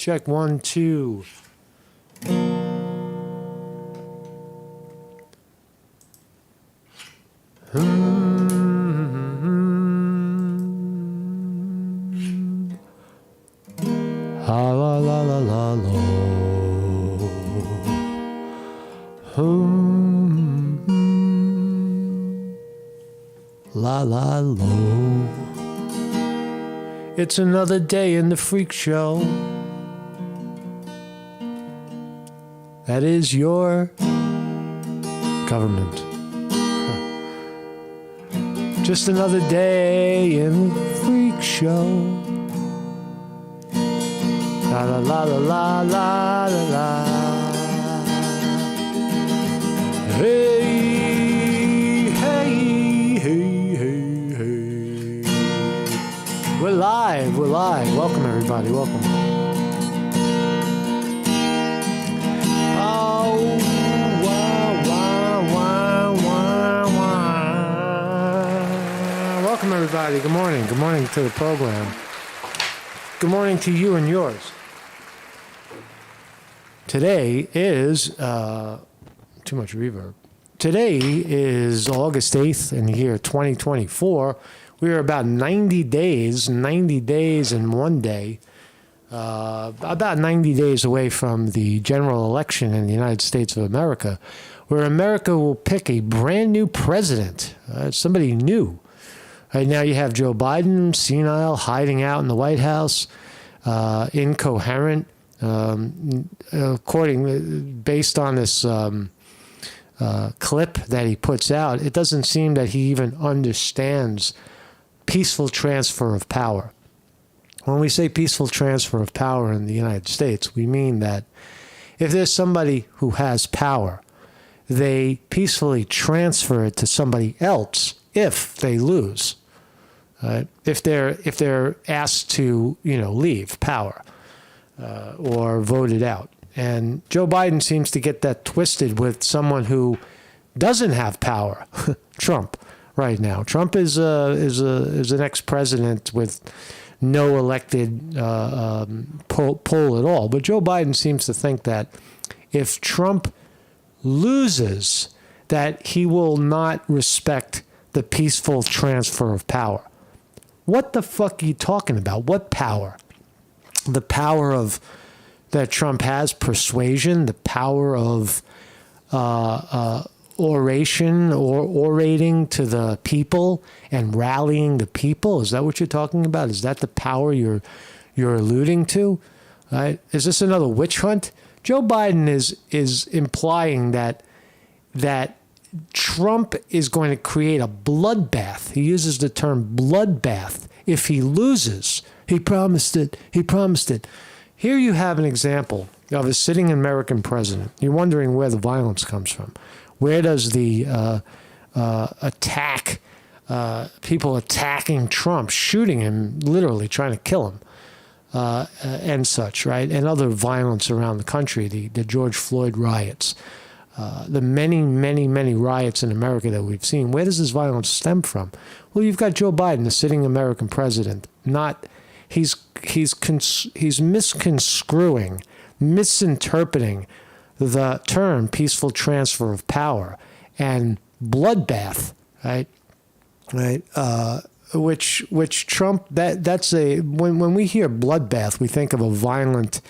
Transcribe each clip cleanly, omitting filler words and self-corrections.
check, 1, 2. La la la la la la. La la lo. It's another day in the freak show. That is your government. Just another day in the freak show. La la la la la la la. Hey, hey, hey, hey, hey. We're live. Welcome, everybody. Welcome. Oh, wow, wow, wow, wow, wow. Welcome, everybody. Good morning. Good morning to the program. Good morning to you and yours. Today is, too much reverb. Today is August 8th in the year 2024. We are about 90 days and 1 day, about 90 days away from the general election in the United States of America, where America will pick a brand new president, somebody new. Right now you have Joe Biden, senile, hiding out in the White House, incoherent, based on this clip that he puts out. It doesn't seem that he even understands peaceful transfer of power. When we say peaceful transfer of power in the United States, we mean that if there's somebody who has power, they peacefully transfer it to somebody else if they lose. If they're asked to, leave power or voted out. And Joe Biden seems to get that twisted with someone who doesn't have power, Trump. Right now, Trump is an ex-president with no elected pull at all. But Joe Biden seems to think that if Trump loses, that he will not respect the peaceful transfer of power. What the fuck are you talking about? What power? The power of that Trump has, persuasion, the power of oration or orating to the people and rallying the people. Is that what you're talking about? Is that the power you're alluding to? Right? Is this another witch hunt? Joe Biden is implying that Trump is going to create a bloodbath. He uses the term bloodbath if he loses. He promised it. He promised it. Here you have an example of a sitting American president. You're wondering where the violence comes from. Where does the people attacking Trump, shooting him, literally trying to kill him, and such, right? And other violence around the country, the George Floyd riots, the many riots in America that we've seen. Where does this violence stem from? Well, you've got Joe Biden, the sitting American president. He's misconstruing, misinterpreting the term peaceful transfer of power and bloodbath, right? Which Trump, that's when we hear bloodbath, we think of a violent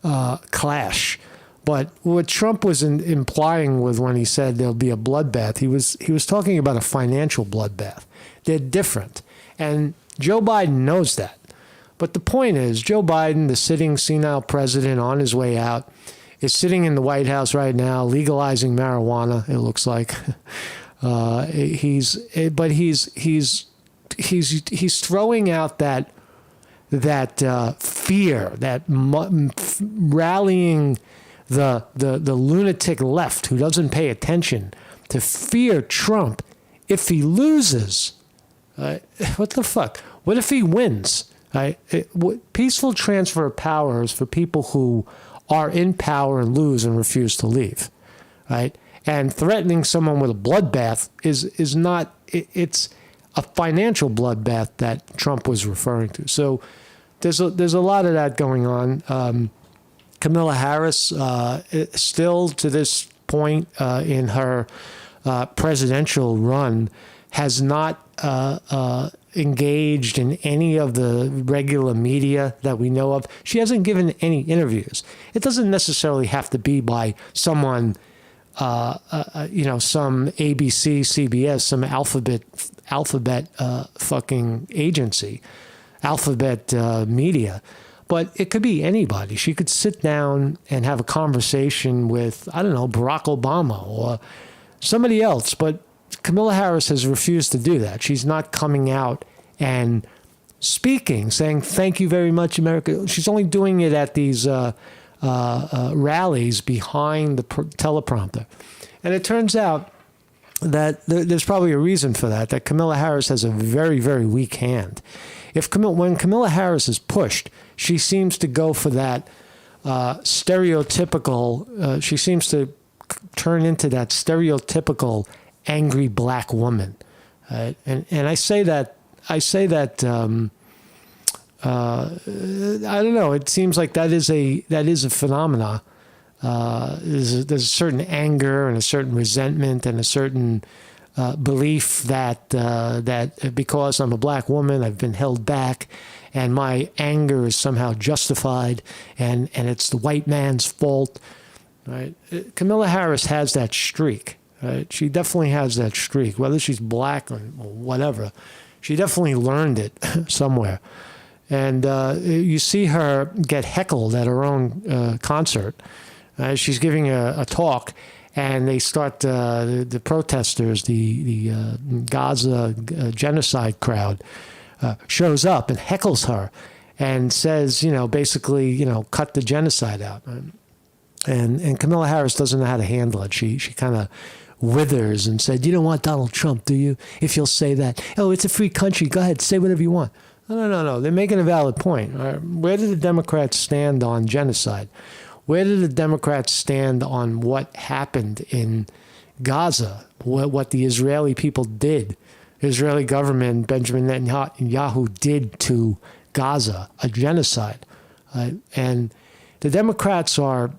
clash. But what Trump was implying with when he said there'll be a bloodbath, he was talking about a financial bloodbath. They're different. And Joe Biden knows that. But the point is, Joe Biden, the sitting senile president on his way out, is sitting in the White House right now, legalizing marijuana. It looks like he's throwing out that fear, that rallying the lunatic left who doesn't pay attention to fear Trump if he loses. What the fuck? What if he wins? Peaceful transfer of power is for people who are in power and lose and refuse to leave, right? And threatening someone with a bloodbath is not, it's a financial bloodbath that Trump was referring to. So there's a lot of that going on. Kamala Harris, still to this point in her presidential run, has not engaged in any of the regular media that we know of. She hasn't given any interviews. It doesn't necessarily have to be by someone, some ABC, CBS, some alphabet fucking agency, alphabet media. But it could be anybody. She could sit down and have a conversation with, I don't know, Barack Obama or somebody else. But Kamala Harris has refused to do that. She's not coming out and speaking, saying, thank you very much, America. She's only doing it at these rallies behind the teleprompter. And it turns out that there's probably a reason for that Kamala Harris has a very, very weak hand. When Kamala Harris is pushed, she seems to go for that stereotypical, she seems to turn into that stereotypical angry black woman. And I say that, I don't know, it seems like that is a phenomena. There's a certain anger and a certain resentment and a certain belief that because I'm a black woman, I've been held back, and my anger is somehow justified, and it's the white man's fault. Right? Kamala Harris has that streak. Right? She definitely has that streak, whether she's black or whatever. She definitely learned it somewhere. And you see her get heckled at her own concert. She's giving a talk, and they start the protesters, the Gaza genocide crowd, shows up and heckles her and says, basically, cut the genocide out. And Kamala Harris doesn't know how to handle it. She kind of withers and said, you don't want Donald Trump, do you? If you'll say that. Oh, it's a free country. Go ahead, say whatever you want. No. They're making a valid point. Where do the Democrats stand on genocide? Where do the Democrats stand on what happened in Gaza, what the Israeli people did, the Israeli government, Benjamin Netanyahu did to Gaza, a genocide? And the Democrats are,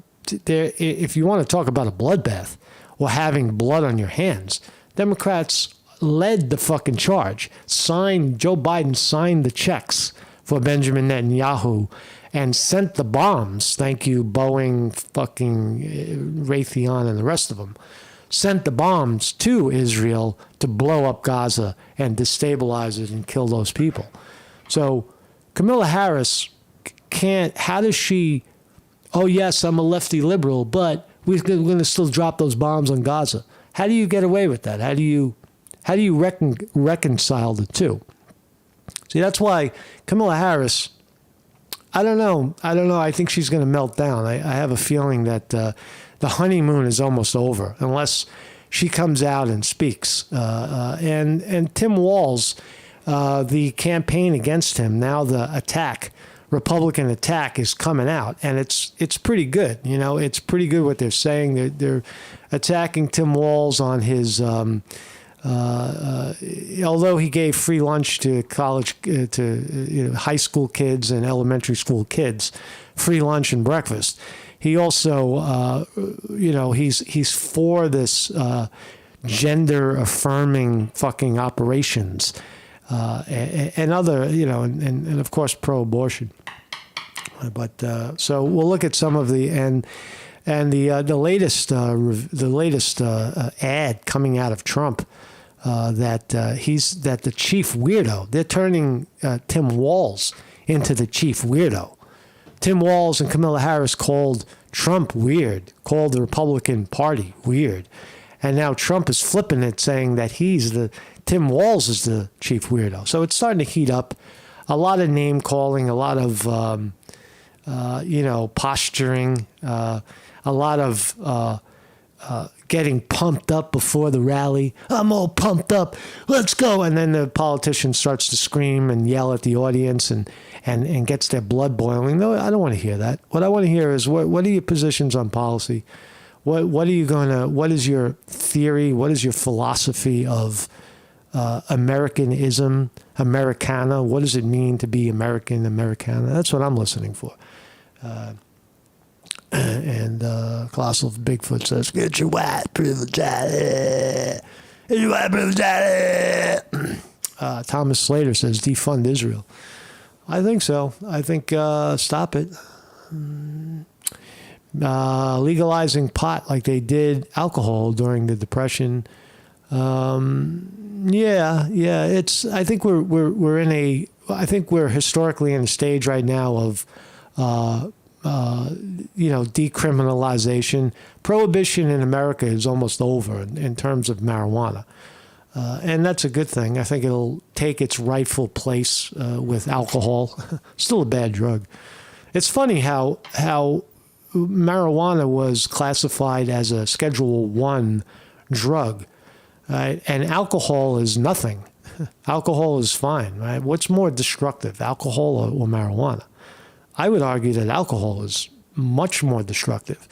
if you want to talk about a bloodbath or having blood on your hands, Democrats led the fucking charge. Joe Biden signed the checks for Benjamin Netanyahu and sent the bombs, thank you, Boeing, fucking Raytheon, and the rest of them, sent the bombs to Israel to blow up Gaza and destabilize it and kill those people. So Kamala Harris how does she, oh yes, I'm a lefty liberal, but we're going to still drop those bombs on Gaza. How do you get away with that? How do you reconcile the two? See, that's why Kamala Harris, I don't know. I think she's going to melt down. I have a feeling that the honeymoon is almost over unless she comes out and speaks. And Tim Walz, the campaign against him, now the Republican attack is coming out, and it's pretty good. It's pretty good what they're saying. They're attacking Tim Walz on his. Although he gave free lunch to high school kids and elementary school kids, free lunch and breakfast, he also, he's for this gender affirming fucking operations and other, and of course pro-abortion. But so we'll look at some of the the latest ad coming out of Trump. That the chief weirdo. They're turning Tim Walz into the chief weirdo. Tim Walz and Kamala Harris called Trump weird, called the Republican Party weird, and now Trump is flipping it, saying that Tim Walz is the chief weirdo. So it's starting to heat up. A lot of name calling, a lot of posturing, a lot of getting pumped up before the rally. I'm all pumped up. Let's go. And then the politician starts to scream and yell at the audience and gets their blood boiling. No, I don't want to hear that. What I want to hear is what are your positions on policy? What is your theory? What is your philosophy of Americanism, Americana. What does it mean to be American, Americana? That's what I'm listening for. And Colossal Bigfoot says, get your white privilege out of here. Get your white privilege out of here. Thomas Slater says, defund Israel. I think so. I think stop it. Legalizing pot like they did alcohol during the Depression. It's. I think we're in a. I think we're historically in a stage right now of, decriminalization. Prohibition in America is almost over in terms of marijuana, and that's a good thing. I think it'll take its rightful place with alcohol. Still a bad drug. It's funny how marijuana was classified as a Schedule I drug, right? And alcohol is nothing. Alcohol is fine, right? What's more destructive, alcohol or marijuana? I would argue that alcohol is much more destructive.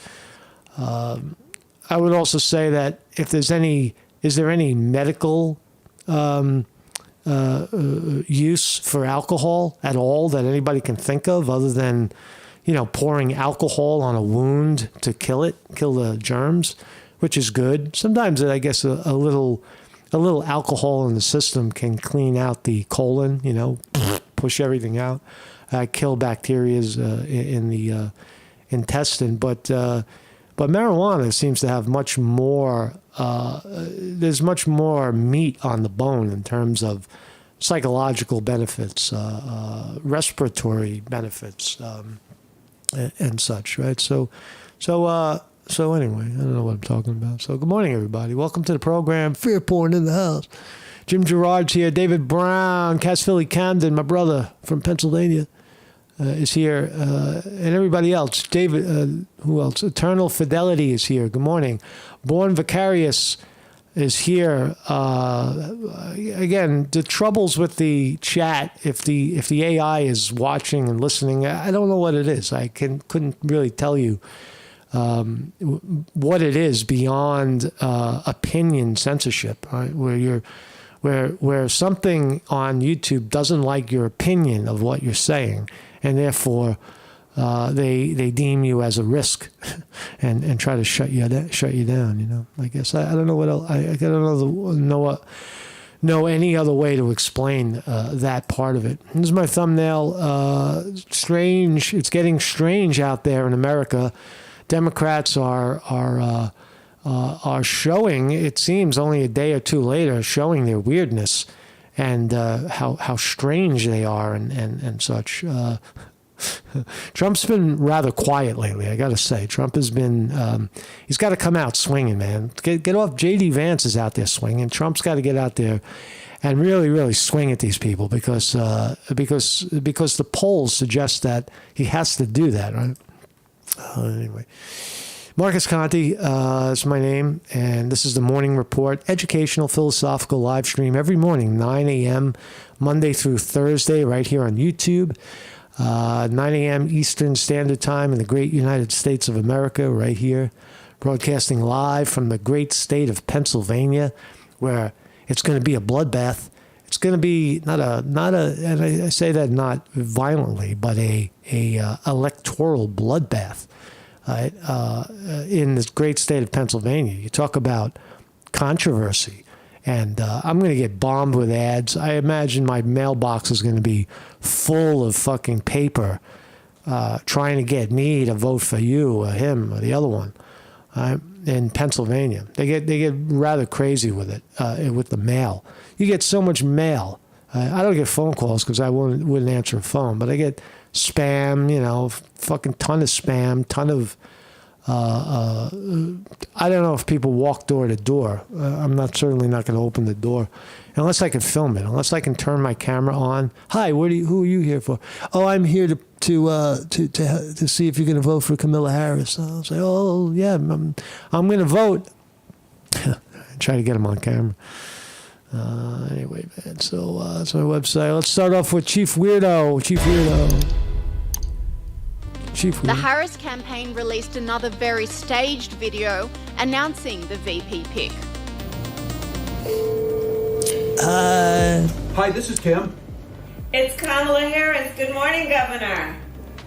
I would also say that if there's is there any medical use for alcohol at all that anybody can think of other than, pouring alcohol on a wound to kill the germs, which is good. Sometimes I guess a little alcohol in the system can clean out the colon, push everything out, kill bacteria in the intestine. But marijuana seems to have much more. There's much more meat on the bone in terms of psychological benefits, respiratory benefits, and such, right? So anyway, I don't know what I'm talking about. So good morning, everybody. Welcome to the program. Fear porn in the house. Jim Gerard's here. David Brown, Cass Philly Camden, my brother from Pennsylvania, is here, and everybody else. David, who else? Eternal Fidelity is here. Good morning. Born Vicarious is here. Again, the troubles with the chat, if the AI is watching and listening, I don't know what it is. I couldn't really tell you what it is beyond opinion censorship, right? Where something on YouTube doesn't like your opinion of what you're saying, and therefore they deem you as a risk and try to shut you down. I guess I don't know what else. I don't know any other way to explain that part of it. This is my thumbnail. Strange. It's getting strange out there in America. Democrats are showing, it seems only a day or two later, showing their weirdness and how strange they are and such. Trump's been rather quiet lately, I got to say. Trump has been, he's got to come out swinging, man. Get off. J.D. Vance is out there swinging. Trump's got to get out there and really, really swing at these people because the polls suggest that he has to do that, right? Anyway. Marcus Conti is my name, and this is the Morning Report, educational, philosophical live stream every morning, 9 a.m., Monday through Thursday, right here on YouTube. 9 a.m. Eastern Standard Time in the great United States of America, right here, broadcasting live from the great state of Pennsylvania, where it's going to be a bloodbath. It's going to be not a, and I say that not violently, but a electoral bloodbath. In this great state of Pennsylvania. You talk about controversy, and I'm going to get bombed with ads. I imagine my mailbox is going to be full of fucking paper trying to get me to vote for you or him or the other one in Pennsylvania. They get rather crazy with it, with the mail. You get so much mail. I don't get phone calls because I wouldn't answer a phone, but I get spam, fucking ton of spam, ton of, I don't know if people walk door to door. I'm certainly not going to open the door unless I can film it, unless I can turn my camera on. Hi, who are you here for? Oh, I'm here to see if you're going to vote for Kamala Harris. I'll say, oh yeah, I'm going to vote. Try to get them on camera. Anyway, man, so that's my website. Let's start off with Chief Weirdo. The Harris campaign released another very staged video announcing the VP pick. Hi, this is Tim. It's Kamala Harris. Good morning, Governor.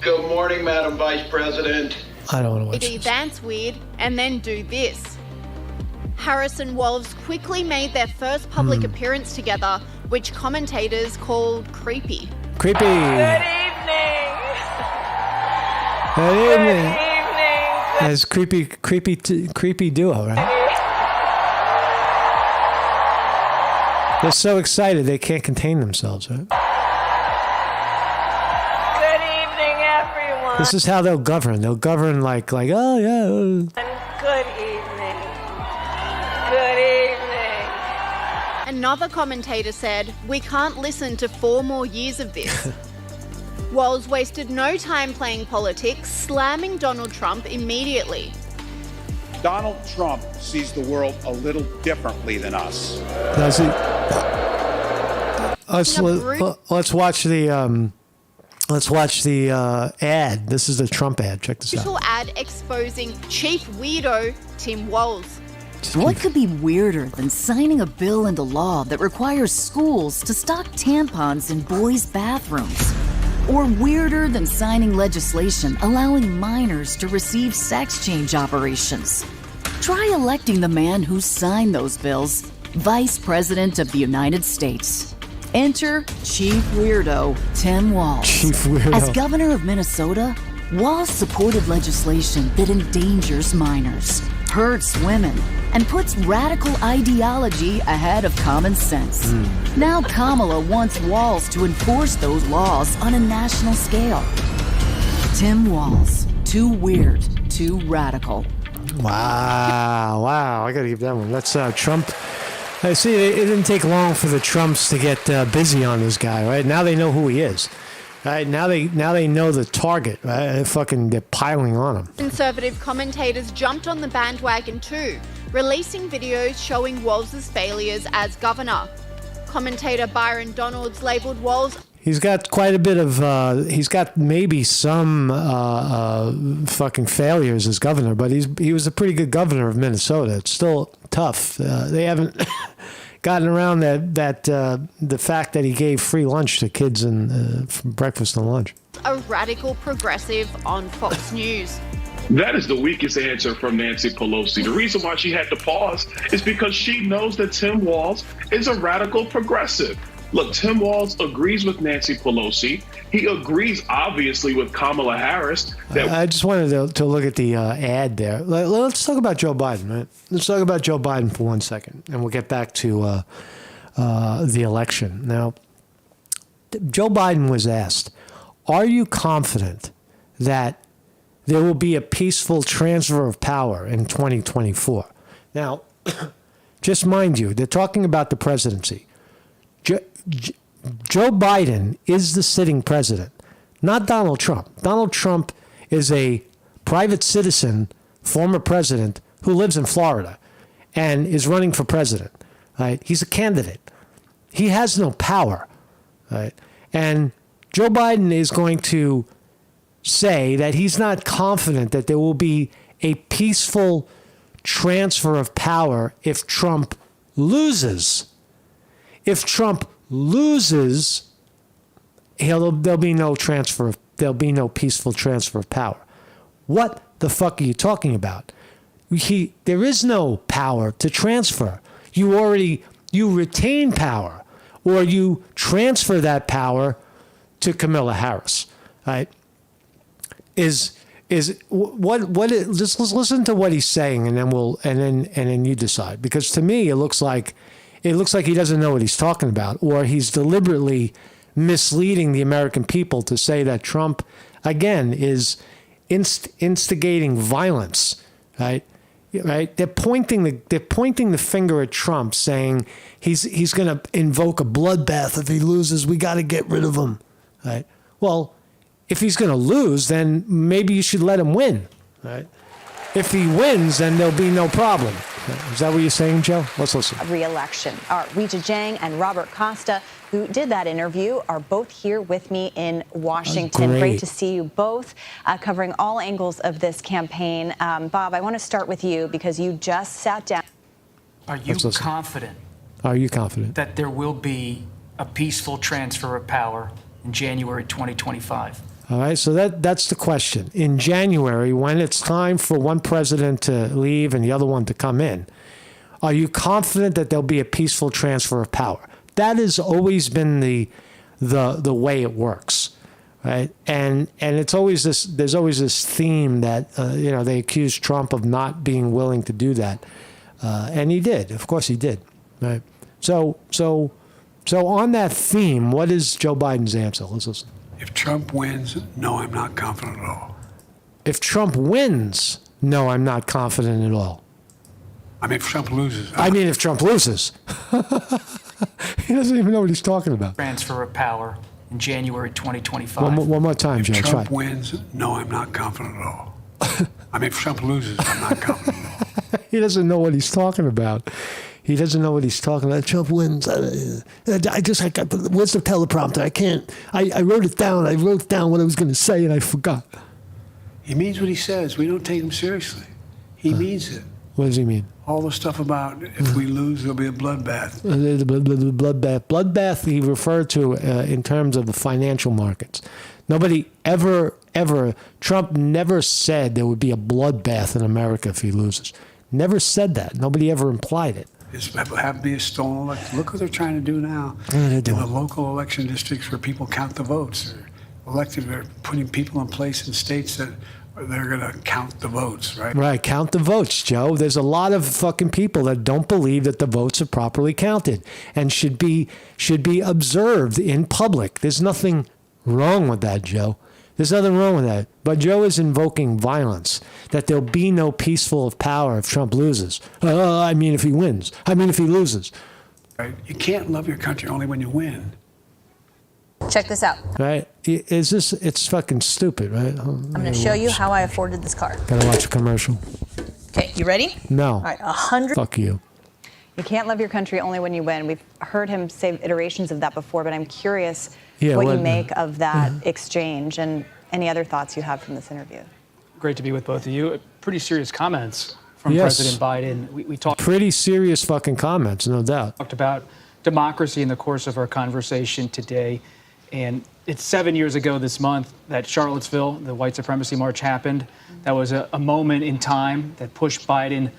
Good morning, Madam Vice President. I don't want to watch They this. dance weird and then do this. Harris and Walz quickly made their first public appearance together, which commentators called creepy. Creepy. Good evening. Good Good evening. evening. That's creepy duo, right? They're so excited they can't contain themselves, right? Good evening, everyone. This is how they'll govern. They'll govern like, oh yeah. Good evening. Good evening. Another commentator said, "We can't listen to 4 more years of this." Walz wasted no time playing politics, slamming Donald Trump immediately. Donald Trump sees the world a little differently than us. Does he? Let's watch the ad. This is the Trump ad. Check this out. Digital ad exposing Chief Weirdo Tim Walz. What could be weirder than signing a bill into law that requires schools to stock tampons in boys' bathrooms? Or weirder than signing legislation allowing minors to receive sex change operations? Try electing the man who signed those bills Vice President of the United States. Enter Chief Weirdo Tim Walz. Chief Weirdo. As governor of Minnesota, Walz supported legislation that endangers minors, hurts women, and puts radical ideology ahead of common sense. Now Kamala wants Walz to enforce those laws on a national scale. Tim Walz, too weird, too radical. Wow. I gotta give that one. That's Trump. I see. It didn't take long for the Trumps to get busy on this guy. Right now, they know who he is. Right now, they know the target. Right, they're piling on him. Conservative commentators jumped on the bandwagon too, releasing videos showing Walz's failures as governor. Commentator Byron Donalds labelled Walz. He's got quite a bit of. He's got maybe some fucking failures as governor, but he was a pretty good governor of Minnesota. It's still tough. They haven't gotten around the fact that he gave free lunch to kids and from breakfast and lunch. A radical progressive on Fox News. That is the weakest answer from Nancy Pelosi. The reason why she had to pause is because she knows that Tim Walz is a radical progressive. Look, Tim Walz agrees with Nancy Pelosi. He agrees, obviously, with Kamala Harris. I just wanted to look at the ad there. Let's talk about Joe Biden, right? Let's talk about Joe Biden for 1 second, and we'll get back to the election. Now, Joe Biden was asked, are you confident that there will be a peaceful transfer of power in 2024? Now, just mind you, they're talking about the presidency. Joe Biden is the sitting president, not Donald Trump. Donald Trump is a private citizen, former president, who lives in Florida and is running for president. Right? He's a candidate. He has no power. Right? And Joe Biden is going to say that he's not confident that there will be a peaceful transfer of power if Trump loses. If Trump loses, there'll be no peaceful transfer of power. What the fuck are you talking about? There is no power to transfer. You retain power, or you transfer that power to Kamala Harris. Right? Just listen to what he's saying, and then you decide. Because to me, it looks like he doesn't know what he's talking about, or he's deliberately misleading the American people to say that Trump, again, is instigating violence. Right? They're pointing the finger at Trump, saying he's going to invoke a bloodbath if he loses. We got to get rid of him. Right? Well, if he's going to lose, then maybe you should let him win. Right? If he wins, then there'll be no problem. Is that what you're saying, Joe? Let's listen. Re-election. Rita Jang and Robert Costa, who did that interview, are both here with me in Washington. Great to see you both, covering all angles of this campaign. Bob, I want to start with you because you just sat down. Are you confident Are you confident? That there will be a peaceful transfer of power in January 2025. All right, so that's the question. In January, when it's time for one president to leave and the other one to come in, are you confident that there'll be a peaceful transfer of power? That has always been the way it works, right? And it's always this. There's always this theme that they accuse Trump of not being willing to do that, and he did. Of course, he did. Right. So on that theme, what is Joe Biden's answer? Let's listen. If Trump wins, no, I'm not confident at all. If Trump wins, no, I'm not confident at all. I mean, if Trump loses. If Trump loses. He doesn't even know what he's talking about. Transfer of power in January 2025. One more time, Joe. If Trump wins, no, I'm not confident at all. I mean, if Trump loses, I'm not confident at all. He doesn't know what he's talking about. He doesn't know what he's talking about. Trump wins. Where's the teleprompter? I can't. I wrote it down. I wrote down what I was going to say, and I forgot. He means what he says. We don't take him seriously. He means it. What does he mean? All the stuff about if we lose, there'll be a bloodbath. Bloodbath. Bloodbath he referred to in terms of the financial markets. Nobody ever, Trump never said there would be a bloodbath in America if he loses. Never said that. Nobody ever implied it. Have be a stolen election. Look what they're trying to do now. In the local election districts where people count the votes. They're putting people in place in states that they're going to count the votes, right? Right, count the votes, Joe. There's a lot of fucking people that don't believe that the votes are properly counted and should be observed in public. There's nothing wrong with that, Joe. There's nothing wrong with that. But Joe is invoking violence, that there'll be no peaceful power if Trump loses. If he wins. If he loses. Right? You can't love your country only when you win. Check this out. Right? It's fucking stupid, right? I'm going to show you how I afforded this car. Gotta watch a commercial. Okay, you ready? No. All right, 100. Fuck you. You can't love your country only when you win. We've heard him say iterations of that before, but I'm curious what you make of that exchange and any other thoughts you have from this interview. Great to be with both of you. Pretty serious comments from President Biden. We talked pretty serious fucking comments, no doubt. Talked about democracy in the course of our conversation today. And it's 7 years ago this month that Charlottesville, the white supremacy march happened. That was a moment in time that pushed Biden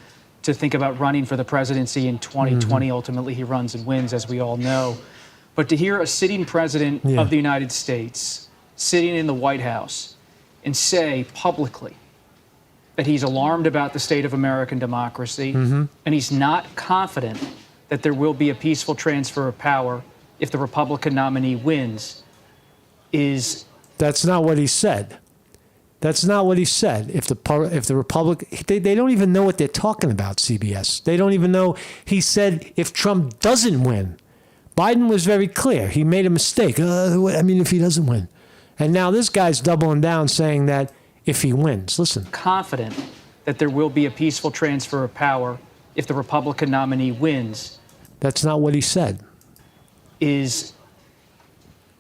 to think about running for the presidency in 2020. Ultimately, he runs and wins, as we all know. But to hear a sitting president of the United States sitting in the White House and say publicly that he's alarmed about the state of American democracy and he's not confident that there will be a peaceful transfer of power if the Republican nominee wins is... That's not what he said. That's not what he said. If the Republican... They don't even know what they're talking about, CBS. They don't even know. He said if Trump doesn't win. Biden was very clear. He made a mistake. If he doesn't win. And now this guy's doubling down saying that if he wins. Listen. Confident that there will be a peaceful transfer of power if the Republican nominee wins. That's not what he said. Is,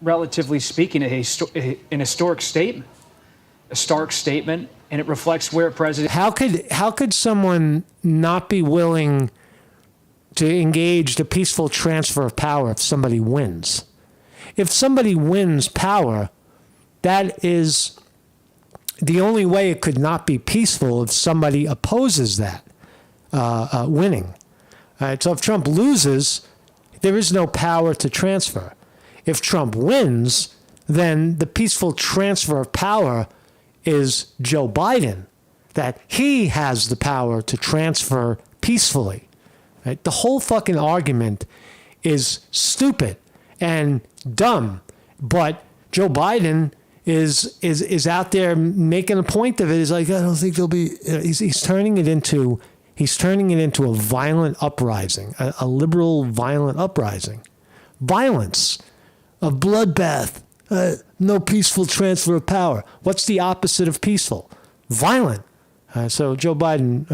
relatively speaking, an historic statement, a stark statement, and it reflects where President... How could someone not be willing to engage the peaceful transfer of power if somebody wins? If somebody wins power, that is the only way it could not be peaceful if somebody opposes that winning. All right, so if Trump loses, there is no power to transfer. If Trump wins, then the peaceful transfer of power is Joe Biden, that he has the power to transfer peacefully. Right? The whole fucking argument is stupid and dumb, but Joe Biden is out there making a point of it. He's like, I don't think there'll be. He's turning it into a violent uprising, a liberal violent uprising, violence, a bloodbath, no peaceful transfer of power. What's the opposite of peaceful? Violent. So Joe Biden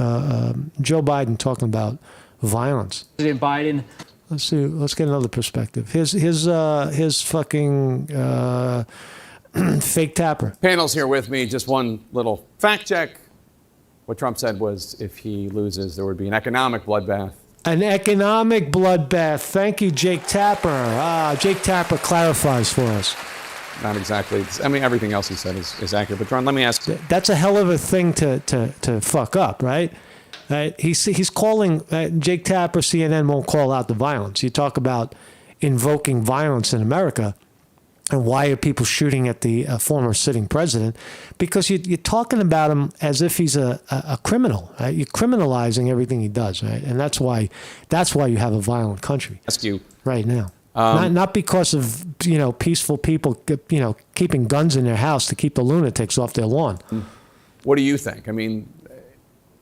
talking about violence. President Biden. Let's see. Let's get another perspective. His fucking fake tapper. Panel's here with me. Just one little fact check. What Trump said was if he loses, there would be an economic bloodbath. An economic bloodbath. Thank you, Jake Tapper. Jake Tapper clarifies for us. Not exactly. I mean, everything else he said is accurate. But, Ron, let me ask. That's a hell of a thing to fuck up, right? He's calling, Jake Tapper, CNN won't call out the violence. You talk about invoking violence in America, and why are people shooting at the former sitting president? Because you're talking about him as if he's a criminal. Right? You're criminalizing everything he does, right? And that's why you have a violent country. Ask you right now. Not because of peaceful people keeping guns in their house to keep the lunatics off their lawn. What do you think? I mean,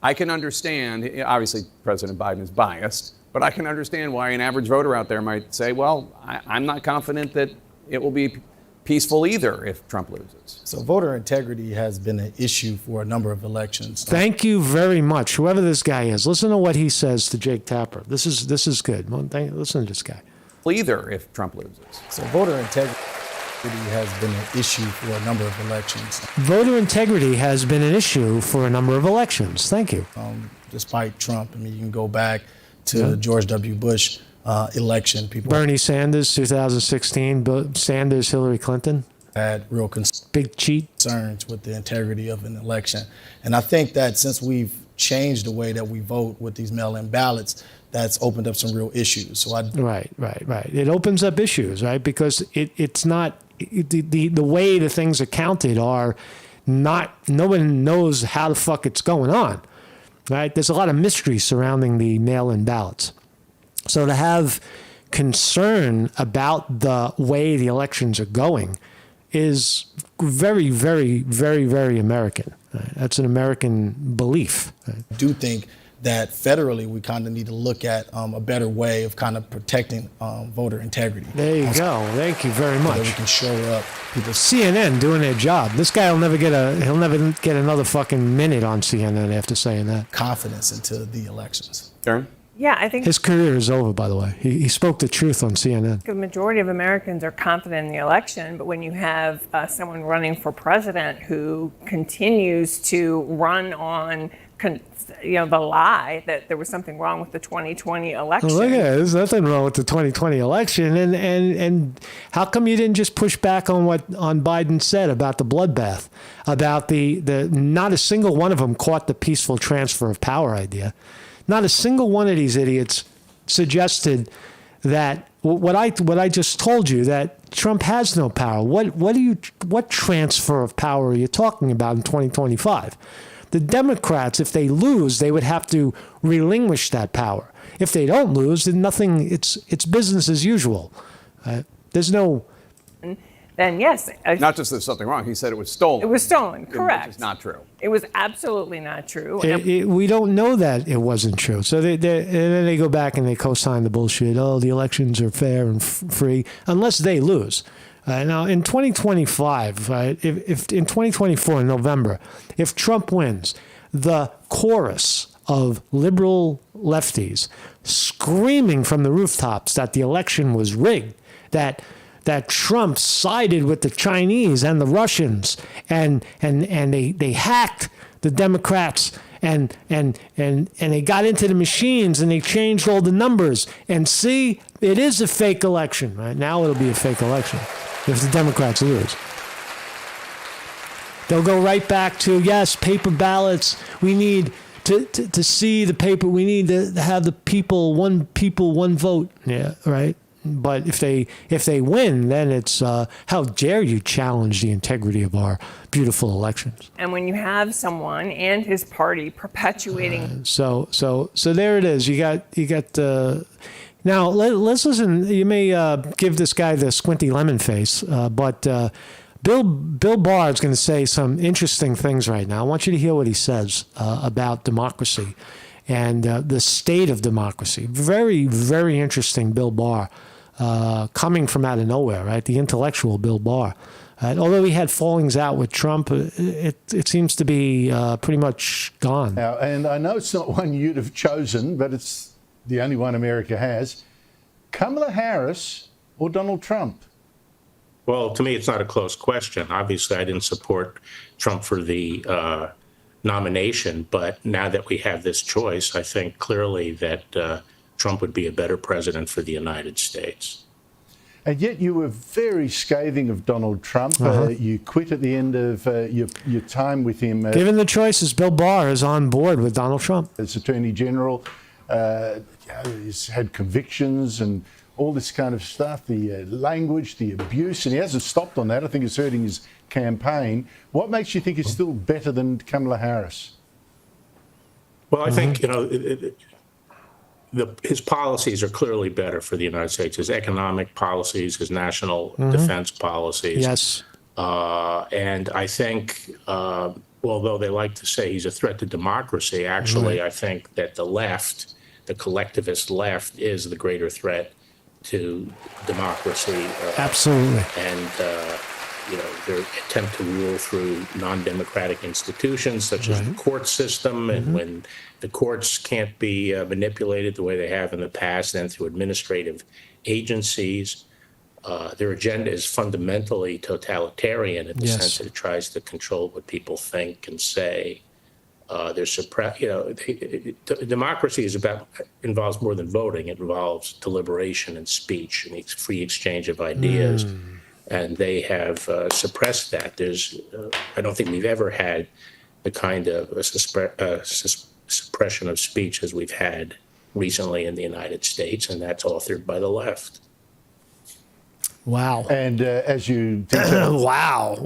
I can understand, obviously President Biden is biased, but I can understand why an average voter out there might say, well, I'm not confident that it will be peaceful either if Trump loses. So voter integrity has been an issue for a number of elections. Thank you very much, whoever this guy is. Listen to what he says to Jake Tapper. This is good. Listen to this guy. Either if Trump loses. So voter integrity has been an issue for a number of elections. Voter integrity has been an issue for a number of elections. Thank you. Despite Trump, I mean, you can go back to the George W. Bush election. People Bernie Sanders, 2016. Sanders, Hillary Clinton. Had real big concerns with the integrity of an election. And I think that since we've changed the way that we vote with these mail-in ballots, that's opened up some real issues. So Right. It opens up issues, right? Because it's not the way the things are counted are not. No one knows how the fuck it's going on, right? There's a lot of mystery surrounding the mail-in ballots. So to have concern about the way the elections are going is very, very, very, very American. Right? That's an American belief. Right? I do think that federally we kind of need to look at a better way of kind of protecting voter integrity. There you go. Thank you very much. So that we can show up. People. CNN doing their job. This guy will never get another fucking minute on CNN after saying that. Confidence into the elections. Aaron? Yeah, I think his career is over, by the way. He spoke the truth on CNN. The majority of Americans are confident in the election, but when you have someone running for president who continues to run on the lie that there was something wrong with the 2020 election. Well, look at it. There's nothing wrong with the 2020 election. And how come you didn't just push back on what Biden said about the bloodbath, about the not a single one of them caught the peaceful transfer of power idea. Not a single one of these idiots suggested that what I just told you, that Trump has no power. What transfer of power are you talking about in 2025? The Democrats, if they lose, they would have to relinquish that power. If they don't lose, then nothing. It's business as usual. There's no. Then yes. Not just there's something wrong. He said it was stolen. It was stolen. Correct. Which is not true. It was absolutely not true. We don't know that it wasn't true. So and then they go back and they co-sign the bullshit. Oh, the elections are fair and free, unless they lose. Now, in 2025, if in 2024 in November, if Trump wins, the chorus of liberal lefties screaming from the rooftops that the election was rigged, that Trump sided with the Chinese and the Russians, and they hacked the Democrats, and they got into the machines and they changed all the numbers. And see, it is a fake election. Right now, it'll be a fake election if the Democrats lose. They'll go right back to, yes, paper ballots. We need to see the paper. We need to have the people, one vote. Yeah, right. But if they win, then it's how dare you challenge the integrity of our beautiful elections? And when you have someone and his party perpetuating, so there it is. You got. Now let's listen. You may give this guy the squinty lemon face, but Bill Barr is going to say some interesting things right now. I want you to hear what he says about democracy and the state of democracy. Very, very interesting, Bill Barr. Coming from out of nowhere, right? The intellectual Bill Barr. Although he had fallings out with Trump, it seems to be pretty much gone. Now, and I know it's not one you'd have chosen, but it's the only one America has. Kamala Harris or Donald Trump? Well, to me, it's not a close question. Obviously, I didn't support Trump for the nomination, but now that we have this choice, I think clearly that Trump would be a better president for the United States. And yet you were very scathing of Donald Trump. You quit at the end of your time with him. Given the choices, Bill Barr is on board with Donald Trump. As Attorney General, he's had convictions and all this kind of stuff, the language, the abuse, and he hasn't stopped on that. I think it's hurting his campaign. What makes you think he's still better than Kamala Harris? Well, I think, his policies are clearly better for the United States. His economic policies, his national defense policies. Yes. And I think, although they like to say he's a threat to democracy, actually, I think that the left, the collectivist left, is the greater threat to democracy. Absolutely. And, their attempt to rule through non-democratic institutions such as the court system, and when the courts can't be manipulated the way they have in the past, then through administrative agencies. Their agenda is fundamentally totalitarian in the sense that it tries to control what people think and say. Democracy involves more than voting. It involves deliberation and speech and free exchange of ideas. And they have suppressed that. I don't think we've ever had the kind of suppression of speech as we've had recently in the United States, and that's authored by the left. Wow. And as you wow,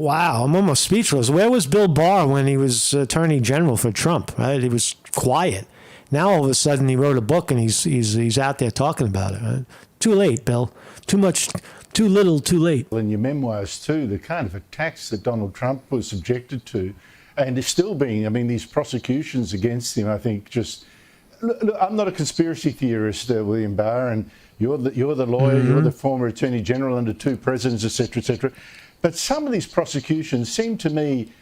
I'm almost speechless. Where was Bill Barr when he was Attorney General for Trump, right? He was quiet. Now all of a sudden he wrote a book and he's out there talking about it, right? Too late, Bill. Too much, too little, too late. In your memoirs too, the kind of attacks that Donald Trump was subjected to, and is still being, these prosecutions against him, I think look, I'm not a conspiracy theorist, William Barr, and you're the lawyer, you're the former Attorney General under two presidents, et cetera, but some of these prosecutions seem to me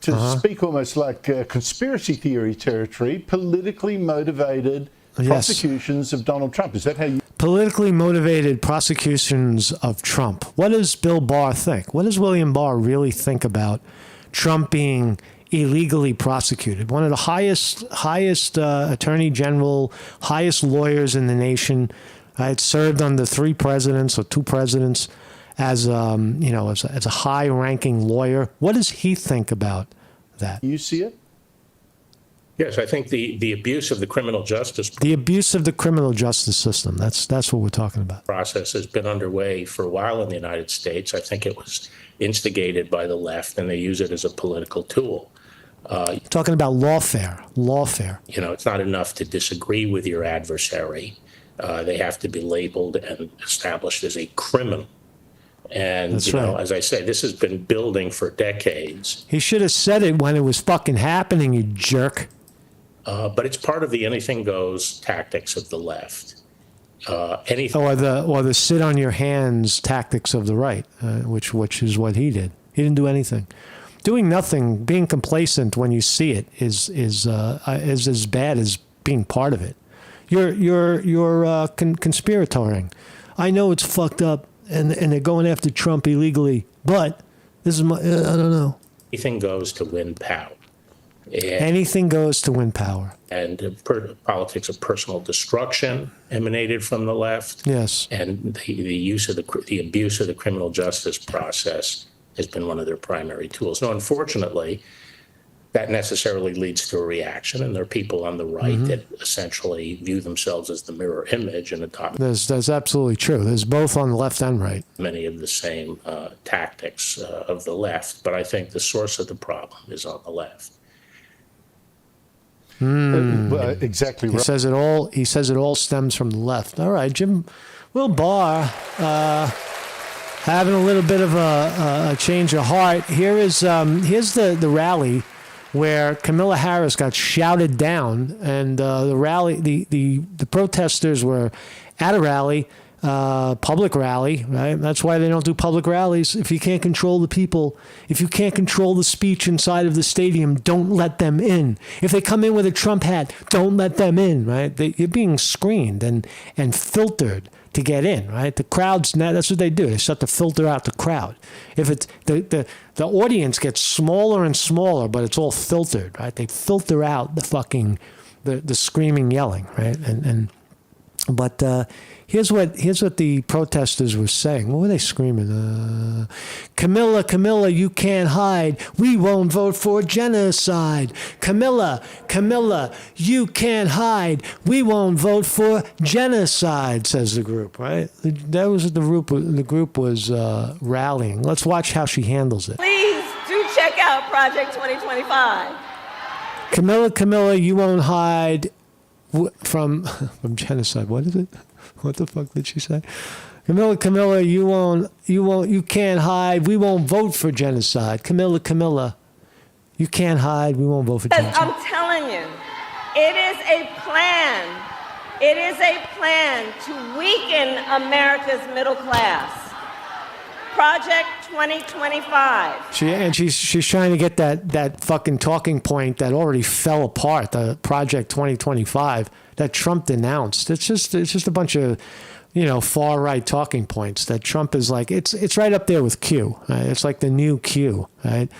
to speak almost like conspiracy theory territory, politically motivated prosecutions of Donald Trump. Is that how you... Politically motivated prosecutions of Trump. What does Bill Barr think? What does William Barr really think about Trump being illegally prosecuted? One of the highest attorney general, highest lawyers in the nation. Had served under three presidents or two presidents as a high-ranking lawyer. What does he think about that? You see it? Yes, I think the abuse of the criminal justice system. That's what we're talking about. Process has been underway for a while in the United States. I think it was instigated by the left, and they use it as a political tool. Talking about lawfare. It's not enough to disagree with your adversary. They have to be labeled and established as a criminal. And, as I say, this has been building for decades. He should have said it when it was fucking happening, you jerk. But it's part of the anything goes tactics of the left. Or the sit on your hands tactics of the right, which is what he did. He didn't do anything. Doing nothing, being complacent when you see it is as bad as being part of it. You're conspiratoring. I know it's fucked up, and they're going after Trump illegally, but this is I don't know. Anything goes to win power. Anything goes to win power. And politics of personal destruction emanated from the left. Yes. And the abuse of the criminal justice process has been one of their primary tools. Now, unfortunately, that necessarily leads to a reaction, and there are people on the right that essentially view themselves as the mirror image and adopt. That's absolutely true. There's both on the left and right. Many of the same tactics of the left, but I think the source of the problem is on the left. Exactly right. He says it all stems from the left. All right, Will Barr, having a little bit of a change of heart. Here's the rally where Kamala Harris got shouted down, and the protesters were at a rally, public rally, right? That's why they don't do public rallies. If you can't control the people, if you can't control the speech inside of the stadium, don't let them in. If they come in with a Trump hat, don't let them in, right? You're being screened and filtered to get in, right? The crowds, that's what they do. They start to filter out the crowd. If it's the audience gets smaller and smaller, but it's all filtered, right? They filter out the fucking the screaming, yelling, right? And But here's what the protesters were saying. What were they screaming? Camilla, Camilla, you can't hide. We won't vote for genocide. Camilla, Camilla, you can't hide. We won't vote for genocide, says the group, right? That was the group. The group was rallying. Let's watch how she handles it. Please do check out Project 2025. Camilla, Camilla, you won't hide from genocide. What is it? What the fuck did she say? Camilla, Camilla, you can't hide. We won't vote for genocide. Camilla, Camilla, you can't hide. We won't vote for genocide. I'm telling you, it is a plan. It is a plan to weaken America's middle class. Project 2025. She's trying to get that fucking talking point that already fell apart, the Project 2025 that Trump denounced. It's just a bunch of, far right talking points that Trump is like, it's right up there with Q. Right? It's like the new Q, right?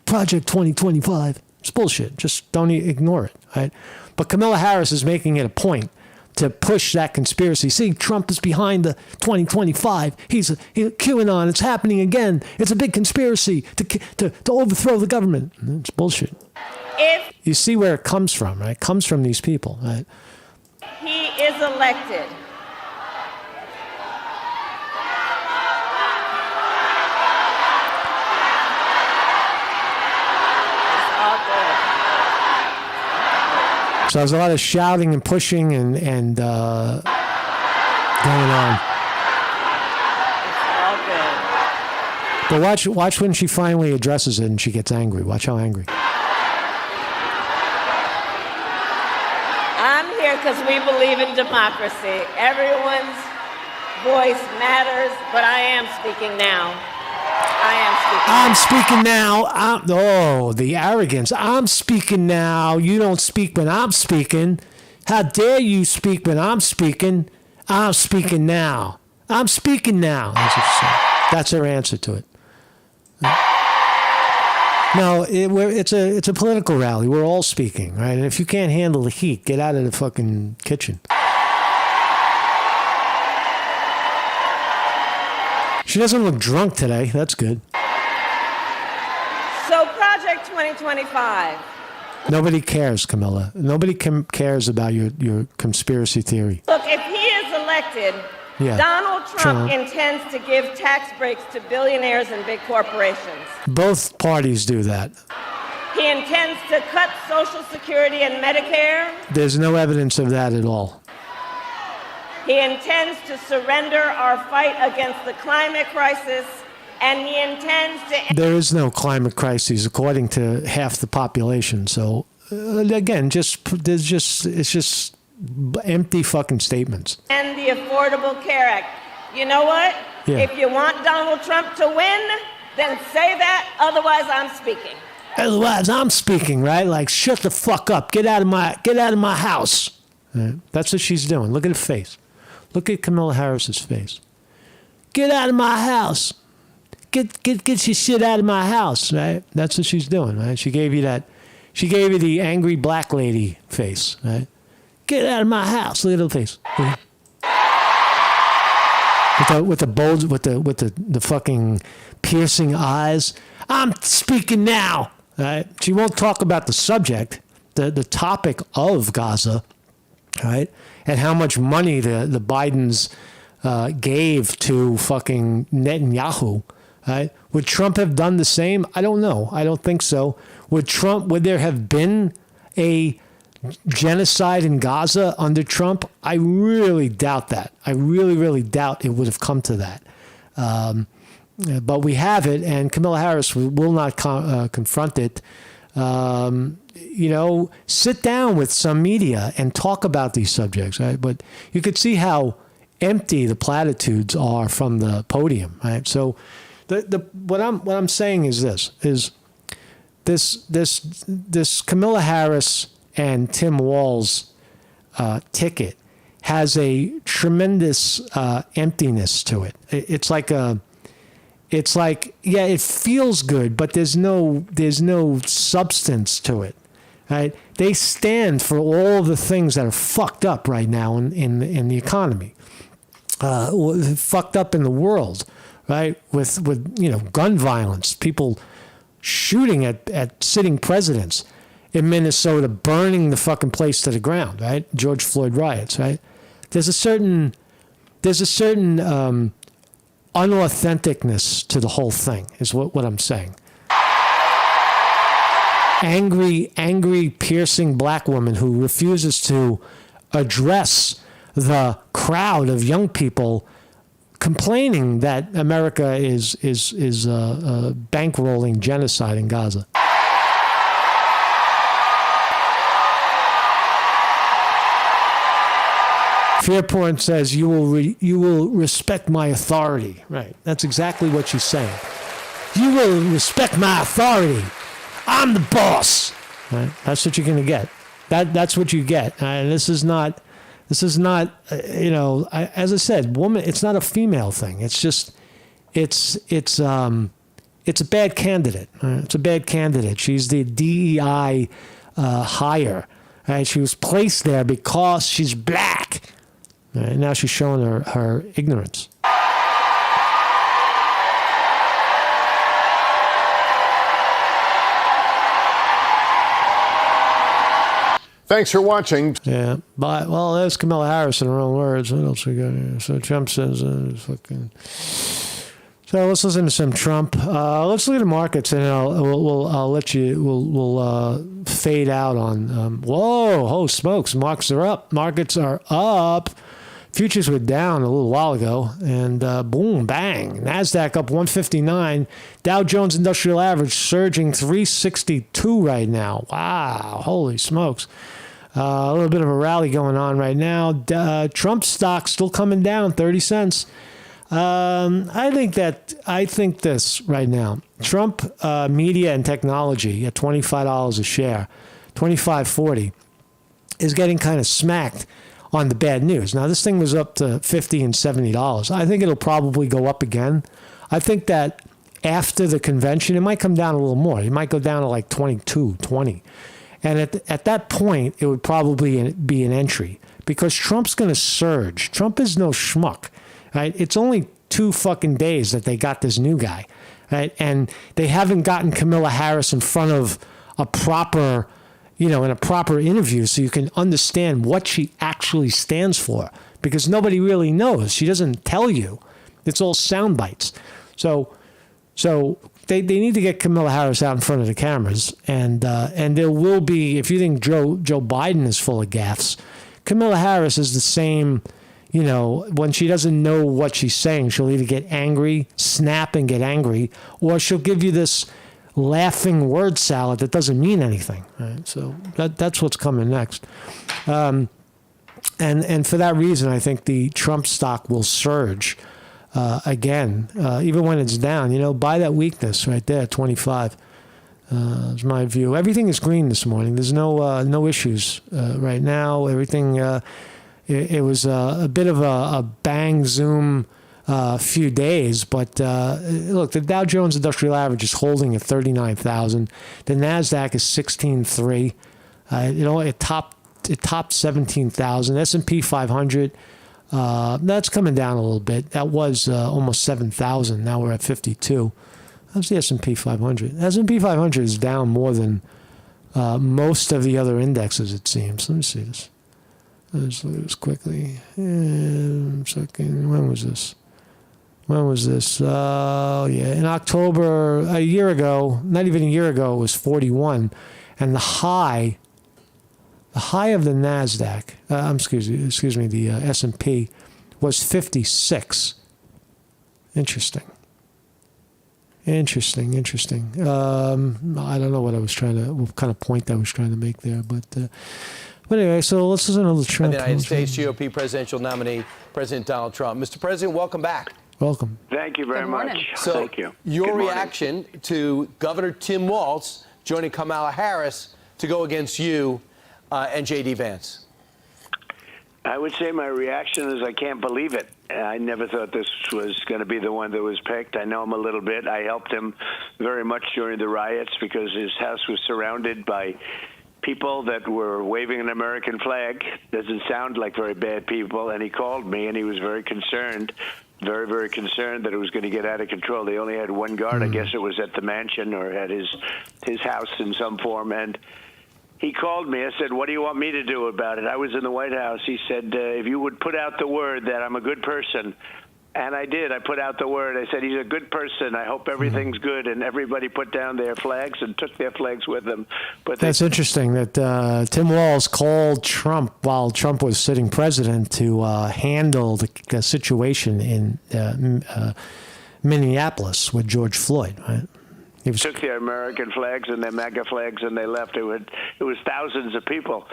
Project 2025. It's bullshit. Just don't ignore it, right? But Kamala Harris is making it a point to push that conspiracy. See, Trump is behind the 2025. He's QAnon. It's happening again. It's a big conspiracy to overthrow the government. It's bullshit. You see where it comes from, right? It comes from these people, right? He is elected. So there's a lot of shouting and pushing and going on. But watch when she finally addresses it and she gets angry. Watch how angry. I'm here because we believe in democracy. Everyone's voice matters, but I am speaking now. I'm speaking now. Oh, the arrogance. I'm speaking now. You don't speak when I'm speaking. How dare you speak when I'm speaking? I'm speaking now. I'm speaking now. That's what she said. That's her answer to it. No, it's a political rally. We're all speaking, right? And if you can't handle the heat, get out of the fucking kitchen. She doesn't look drunk today. That's good. So Project 2025. Nobody cares, Camilla. Nobody cares about your conspiracy theory. Look, if he is elected, Donald Trump intends to give tax breaks to billionaires and big corporations. Both parties do that. He intends to cut Social Security and Medicare. There's no evidence of that at all. He intends to surrender our fight against the climate crisis, and he intends to... There is no climate crisis, according to half the population. So, again, it's just empty fucking statements. And the Affordable Care Act. You know what? Yeah. If you want Donald Trump to win, then say that. Otherwise, I'm speaking. Otherwise, I'm speaking, right? Like, shut the fuck up. Get out of my house. Right? That's what she's doing. Look at her face. Look at Kamala Harris's face. Get out of my house. Get your shit out of my house, right? That's what she's doing, right? She gave you the angry black lady face, right? Get out of my house. Look at her face. With the fucking piercing eyes. I'm speaking now, right? She won't talk about the subject, the topic of Gaza, right? And how much money the Bidens gave to fucking Netanyahu, right? Would Trump have done the same? I don't know. I don't think so. Would there have been a genocide in Gaza under Trump? I really doubt that. I really, really doubt it would have come to that. But we have it, and Kamala Harris will not confront it. Sit down with some media and talk about these subjects, right? But you could see how empty the platitudes are from the podium, right? So, what I'm saying is this Kamala Harris and Tim Walz ticket has a tremendous emptiness to it. It's like it feels good, but there's no substance to it. right? They stand for all the things that are fucked up right now in the economy, fucked up in the world, right? With gun violence, people shooting at sitting presidents in Minnesota, burning the fucking place to the ground, right? George Floyd riots, right? There's a certain unauthenticness to the whole thing, is what I'm saying. Angry, piercing black woman who refuses to address the crowd of young people complaining that America is bankrolling genocide in Gaza. Fear porn says you will respect my authority. Right. That's exactly what she's saying. You will respect my authority. I'm the boss. Right. That's what you're going to get. That's what you get. And this is not. As I said, woman. It's not a female thing. It's just. It's a bad candidate. Right? It's a bad candidate. She's the DEI hire. Right? She was placed there because she's black. And now she's showing her ignorance. Thanks for watching. Yeah, but there's Kamala Harris in her own words. What else we got here? So Trump says, fucking. So let's listen to some Trump. Let's look at the markets, and I'll let you. We'll fade out on. Whoa, oh smokes! Markets are up. Markets are up. Futures were down a little while ago, and boom, bang. NASDAQ up 159. Dow Jones Industrial Average surging 362 right now. Wow, holy smokes. A little bit of a rally going on right now. Trump stock still coming down 30 cents. I think this right now. Trump media and technology at $25 a share, $25.40, is getting kind of smacked on the bad news. Now, this thing was up to $50 and $70. I think it'll probably go up again. I think that after the convention, it might come down a little more. It might go down to like 22, 20. And at that point, it would probably be an entry because Trump's going to surge. Trump is no schmuck, right? It's only 2 fucking days that they got this new guy, right? And they haven't gotten Kamala Harris in front of a proper, in a proper interview so you can understand what she actually stands for, because nobody really knows. She doesn't tell you. It's all sound bites. So they need to get Kamala Harris out in front of the cameras, and there will be, if you think Joe Biden is full of gaffes, Kamala Harris is the same. When she doesn't know what she's saying, she'll either get angry, snap and get angry, or she'll give you this laughing word salad that doesn't mean anything. Right? So that's what's coming next. And for that reason, I think the Trump stock will surge again, even when it's down. Buy that weakness right there, 25. Is my view. Everything is green this morning. There's no issues right now. Everything. It was a bit of a bang zoom few days, but look, the Dow Jones Industrial Average is holding at 39,000. The NASDAQ is 16.3. It topped 17,000. S&P 500, that's coming down a little bit. That was almost 7,000. Now we're at 52. That's the S&P 500. S&P 500 is down more than most of the other indexes, it seems. Let me see this. Let's look at this quickly. Second. When was this? In October, a year ago, not even a year ago, it was 41. And the high of the NASDAQ, excuse me, the S&P was 56. Interesting. I don't know what kind of point I was trying to make there, but anyway, so let's listen to the Trump. The United States GOP presidential nominee, President Donald Trump. Mr. President, welcome back. Welcome. Thank you very much. So, thank you. Your reaction to Governor Tim Walz joining Kamala Harris to go against you and J.D. Vance? I would say my reaction is I can't believe it. I never thought this was going to be the one that was picked. I know him a little bit. I helped him very much during the riots because his house was surrounded by people that were waving an American flag. Doesn't sound like very bad people. And he called me, and he was very concerned, very, very concerned that it was going to get out of control. They only had one guard. I guess it was at the mansion or at his house in some form. And he called me. I said, what do you want me to do about it? I was in the White House. He said, if you would put out the word that I'm a good person. And I did. I put out the word. I said, he's a good person. I hope everything's good. And everybody put down their flags and took their flags with them. But That's interesting that Tim Walz called Trump while Trump was sitting president to handle the situation in Minneapolis with George Floyd, right? He took their American flags and their MAGA flags, and they left. It was thousands of people.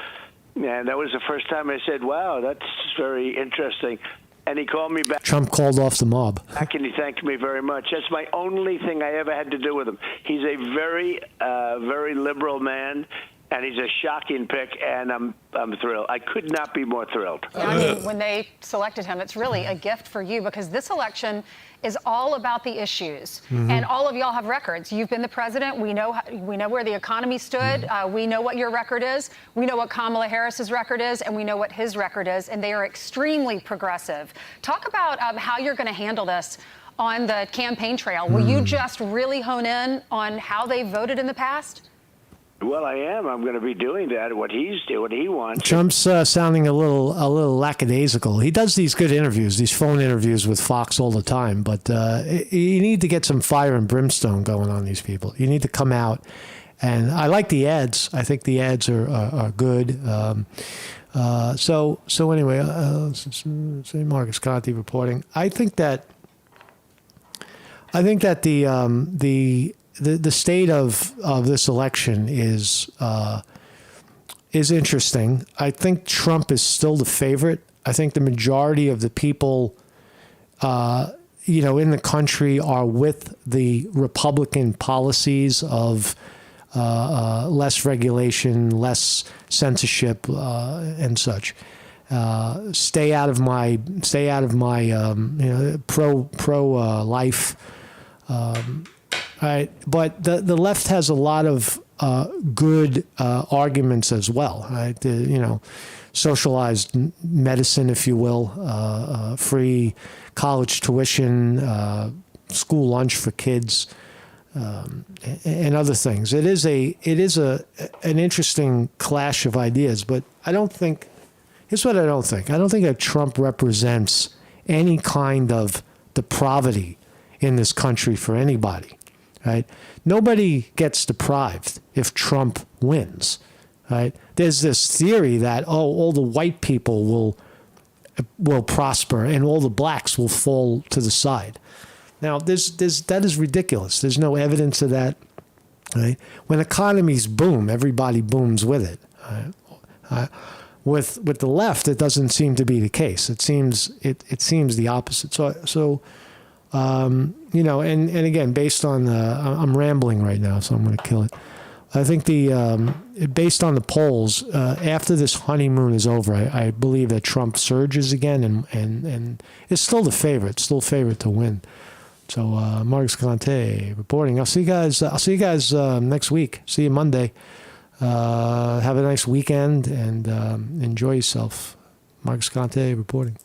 And that was the first time I said, wow, that's very interesting. And he called me back. Trump called off the mob. Back, and he thanked me very much. That's my only thing I ever had to do with him. He's a very, very liberal man, and he's a shocking pick, and I'm thrilled. I could not be more thrilled. Yeah, I mean, when they selected him, it's really a gift for you because this election is all about the issues, and all of y'all have records. You've been the president. We know where the economy stood. We know what your record is. We know what Kamala Harris's record is, and we know what his record is, and they are extremely progressive. Talk about how you're going to handle this on the campaign trail. Will you just really hone in on how they voted in the past? Well, I am. I'm going to be doing that. What he wants. Trump's sounding a little lackadaisical. He does these good interviews, these phone interviews with Fox all the time. But you need to get some fire and brimstone going on these people. You need to come out, and I like the ads. I think the ads are good. So anyway, say Marcus Conte reporting. I think that the state of this election is interesting. I think Trump is still the favorite. I think the majority of the people, in the country are with the Republican policies of less regulation, less censorship, and such. Stay out of my pro life. Right, but the left has a lot of good arguments as well. Right, socialized medicine, if you will, free college tuition, school lunch for kids, and other things. It is an interesting clash of ideas, but I don't think. Here's what I don't think. I don't think that Trump represents any kind of depravity in this country for anybody. Right? Nobody gets deprived if Trump wins. Right? There's this theory that all the white people will prosper and all the blacks will fall to the side. Now, that is ridiculous. There's no evidence of that. Right? When economies boom, everybody booms with it. Right? With the left, it doesn't seem to be the case. It seems the opposite. So. And again, based on I'm rambling right now, so I'm going to kill it. I think based on the polls, after this honeymoon is over, I believe that Trump surges again and is still the favorite, to win. So Marcus Conte reporting. I'll see you guys next week. See you Monday. Have a nice weekend and enjoy yourself. Marcus Conte reporting.